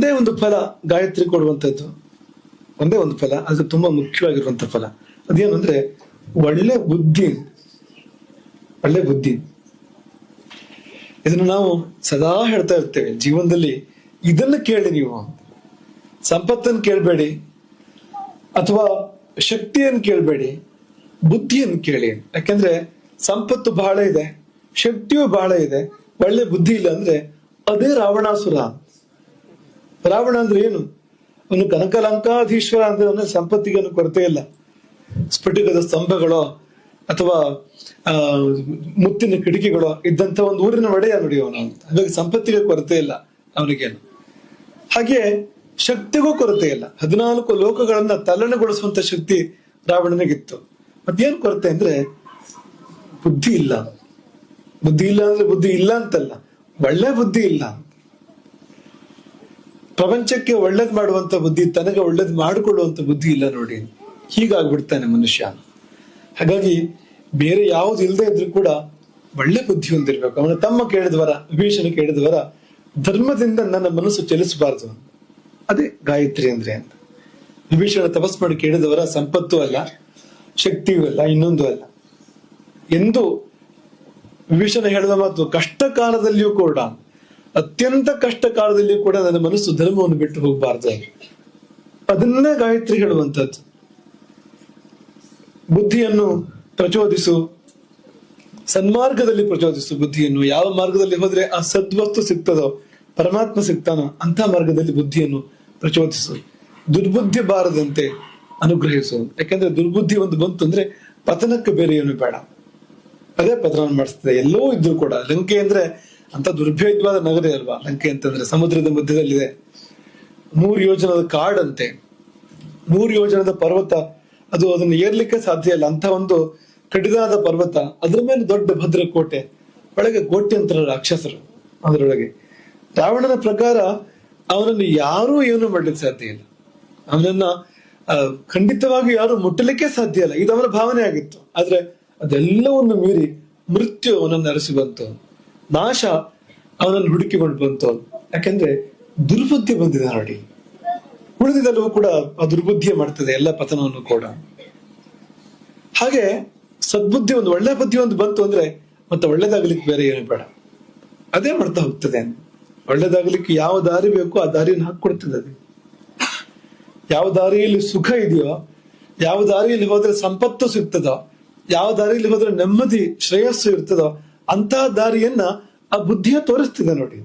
ಒಂದೇ ಒಂದು ಫಲ ಗಾಯತ್ರಿ ಕೊಡುವಂಥದ್ದು, ಒಂದೇ ಒಂದು ಫಲ, ಅದು ತುಂಬಾ ಮುಖ್ಯವಾಗಿರುವಂತ ಫಲ. ಅದೇನು ಅಂದ್ರೆ ಒಳ್ಳೆ ಬುದ್ಧಿ. ಒಳ್ಳೆ ಬುದ್ಧಿ ಇದನ್ನು ನಾವು ಸದಾ ಹೇಳ್ತಾ ಇರ್ತೇವೆ ಜೀವನದಲ್ಲಿ. ಇದನ್ನ ಕೇಳಿ ನೀವು, ಸಂಪತ್ತನ್ನು ಕೇಳಬೇಡಿ ಅಥವಾ ಶಕ್ತಿಯನ್ನು ಕೇಳಬೇಡಿ, ಬುದ್ಧಿಯನ್ನು ಕೇಳಿ. ಯಾಕೆಂದ್ರೆ ಸಂಪತ್ತು ಬಹಳ ಇದೆ, ಶಕ್ತಿಯು ಬಹಳ ಇದೆ, ಒಳ್ಳೆ ಬುದ್ಧಿ ಇಲ್ಲ ಅಂದ್ರೆ ಅದೇ ರಾವಣಾಸುರ. ರಾವಣ ಅಂದ್ರೆ ಏನು? ಅವನು ಕನಕಲಂಕಾಧೀಶ್ವರ ಅಂದ್ರೆ ಅವನ ಸಂಪತ್ತಿಗೆ ಅವನು ಕೊರತೆ ಇಲ್ಲ. ಸ್ಫಟಿಕದ ಸ್ತಂಭಗಳೋ ಅಥವಾ ಮುತ್ತಿನ ಕಿಟಕಿಗಳೋ ಇದ್ದಂತ ಒಂದು ಊರಿನ ಒಡೆಯ ನೋಡಿ ಅವನು. ಹಾಗಾಗಿ ಸಂಪತ್ತಿಗೆ ಕೊರತೆ ಇಲ್ಲ ಅವನಿಗೇನು. ಹಾಗೆ ಶಕ್ತಿಗೂ ಕೊರತೆ ಇಲ್ಲ. 14 ಲೋಕಗಳನ್ನ ತಲ್ಲಣಗೊಳಿಸುವಂತ ಶಕ್ತಿ ರಾವಣನಿಗಿತ್ತು. ಮತ್ತೇನ್ ಕೊರತೆ ಅಂದ್ರೆ ಬುದ್ಧಿ ಇಲ್ಲ. ಬುದ್ಧಿ ಇಲ್ಲ ಅಂದ್ರೆ ಬುದ್ಧಿ ಇಲ್ಲ ಅಂತಲ್ಲ, ಒಳ್ಳೆ ಬುದ್ಧಿ ಇಲ್ಲ. ಪ್ರಪಂಚಕ್ಕೆ ಒಳ್ಳೇದ್ ಮಾಡುವಂತ ಬುದ್ಧಿ, ತನಗೆ ಒಳ್ಳೇದ್ ಮಾಡಿಕೊಳ್ಳುವಂತ ಬುದ್ಧಿ ಇಲ್ಲ ನೋಡಿ. ಹೀಗಾಗ್ಬಿಡ್ತಾನೆ ಮನುಷ್ಯ. ಹಾಗಾಗಿ ಬೇರೆ ಯಾವ್ದು ಇಲ್ಲದೆ ಇದ್ರೂ ಕೂಡ ಒಳ್ಳೆ ಬುದ್ಧಿ ಹೊಂದಿರ್ಬೇಕು. ಅವನ ತಮ್ಮ ಕೇಳಿದವರ, ವಿಭೀಷಣ ಕೇಳಿದವರ, ಧರ್ಮದಿಂದ ನನ್ನ ಮನಸ್ಸು ಚಲಿಸಬಾರ್ದು. ಅದೇ ಗಾಯತ್ರಿ ಅಂದ್ರೆ ಅಂತ. ವಿಭೀಷಣ ತಪಸ್ ಮಾಡಿ ಕೇಳಿದವರ ಸಂಪತ್ತು ಅಲ್ಲ, ಶಕ್ತಿಯೂ ಅಲ್ಲ, ಇನ್ನೊಂದು ಅಲ್ಲ ಎಂದು ವಿಭೀಷಣ ಹೇಳಿದ ಮಾತು. ಕಷ್ಟ ಕಾಲದಲ್ಲಿಯೂ ಕೂಡ, ಅತ್ಯಂತ ಕಷ್ಟ ಕಾಲದಲ್ಲಿಯೂ ಕೂಡ ನನ್ನ ಮನಸ್ಸು ಧರ್ಮವನ್ನು ಬಿಟ್ಟು ಹೋಗಬಾರ್ದು. ಅದನ್ನೇ ಗಾಯತ್ರಿ ಹೇಳುವಂತದ್ದು. ಬುದ್ಧಿಯನ್ನು ಪ್ರಚೋದಿಸು, ಸನ್ಮಾರ್ಗದಲ್ಲಿ ಪ್ರಚೋದಿಸು ಬುದ್ಧಿಯನ್ನು. ಯಾವ ಮಾರ್ಗದಲ್ಲಿ ಹೋದ್ರೆ ಆ ಸದ್ವಸ್ತು ಸಿಗ್ತದೋ, ಪರಮಾತ್ಮ ಸಿಗ್ತಾನೋ ಅಂತ ಮಾರ್ಗದಲ್ಲಿ ಬುದ್ಧಿಯನ್ನು ಪ್ರಚೋದಿಸು. ದುರ್ಬುದ್ಧಿ ಬಾರದಂತೆ ಅನುಗ್ರಹಿಸು. ಯಾಕಂದ್ರೆ ದುರ್ಬುದ್ಧಿ ಒಂದು ಬಂತು ಅಂದ್ರೆ ಪತನಕ್ಕೆ ಬೇರೆ ಏನು ಬೇಡ, ಅದೇ ಪತನ ಮಾಡಿಸ್ತದೆ. ಎಲ್ಲವೂ ಇದ್ರು ಕೂಡ. ಲಂಕೆ ಅಂದ್ರೆ ಅಂತ ದುರ್ಭೇದ್ಯವಾದ ನಗರ ಅಲ್ವಾ ಲಂಕೆ ಅಂತಂದ್ರೆ. ಸಮುದ್ರದ ಮಧ್ಯದಲ್ಲಿದೆ, 3 ಯೋಜನದ ಕಾಡಂತೆ, 3 ಯೋಜನದ ಪರ್ವತ. ಅದು ಅದನ್ನು ಏರ್ಲಿಕ್ಕೆ ಸಾಧ್ಯ ಇಲ್ಲ ಅಂತ ಒಂದು ಕಡಿದಾದ ಪರ್ವತ. ಅದ್ರ ಮೇಲೆ ದೊಡ್ಡ ಭದ್ರ ಕೋಟೆ, ಒಳಗೆ ಕೋಟ್ಯಂತರ ರಾಕ್ಷಸರು ಅದರೊಳಗೆ. ರಾವಣನ ಪ್ರಕಾರ ಅವನನ್ನು ಯಾರೂ ಏನು ಮಾಡ್ಲಿಕ್ಕೆ ಸಾಧ್ಯ ಇಲ್ಲ. ಅವನನ್ನ ಖಂಡಿತವಾಗಿ ಯಾರು ಮುಟ್ಟಲಿಕ್ಕೆ ಸಾಧ್ಯ ಇಲ್ಲ. ಇದು ಅವನ ಭಾವನೆ ಆಗಿತ್ತು. ಆದ್ರೆ ಅದೆಲ್ಲವನ್ನು ಮೀರಿ ಮೃತ್ಯು ಅವನನ್ನು ಅರಸಿ ಬಂತು, ನಾಶ ಅವನನ್ನು ಹುಡುಕಿಕೊಂಡು ಬಂತು. ಯಾಕಂದ್ರೆ ದುರ್ಬುದ್ಧಿ ಬಂದಿದೆ ನೋಡಿ. ಉಳಿದಿದ್ದೆಲ್ಲವೂ ಕೂಡ ಆ ದುರ್ಬುದ್ಧಿಯೇ ಮಾಡ್ತದೆ ಎಲ್ಲ ಪತನವನ್ನು ಕೂಡ. ಹಾಗೆ ಸದ್ಬುದ್ಧಿ ಒಂದು, ಒಳ್ಳೆ ಬುದ್ಧಿ ಒಂದು ಬಂತು ಅಂದ್ರೆ ಮತ್ತೆ ಒಳ್ಳೇದಾಗ್ಲಿಕ್ಕೆ ಬೇರೆ ಏನು ಬೇಡ, ಅದೇ ಮಾಡ್ತಾ ಹೋಗ್ತದೆ. ಒಳ್ಳೇದಾಗ್ಲಿಕ್ಕೆ ಯಾವ ದಾರಿ ಬೇಕೋ ಆ ದಾರಿಯನ್ನು ಹಾಕೊಡ್ತದೆ ಅದು. ಯಾವ ದಾರಿಯಲ್ಲಿ ಸುಖ ಇದೆಯೋ, ಯಾವ ದಾರಿಯಲ್ಲಿ ಹೋದ್ರೆ ಸಂಪತ್ತು ಸಿಗ್ತದೋ, ಯಾವ ದಾರಿಯಲ್ಲಿ ಹೋದ್ರೆ ನೆಮ್ಮದಿ ಶ್ರೇಯಸ್ಸು ಇರ್ತದೋ ಅಂತಹ ದಾರಿಯನ್ನ ಆ ಬುದ್ಧಿಯ ತೋರಿಸ್ತಿದೆ ನೋಡಿ.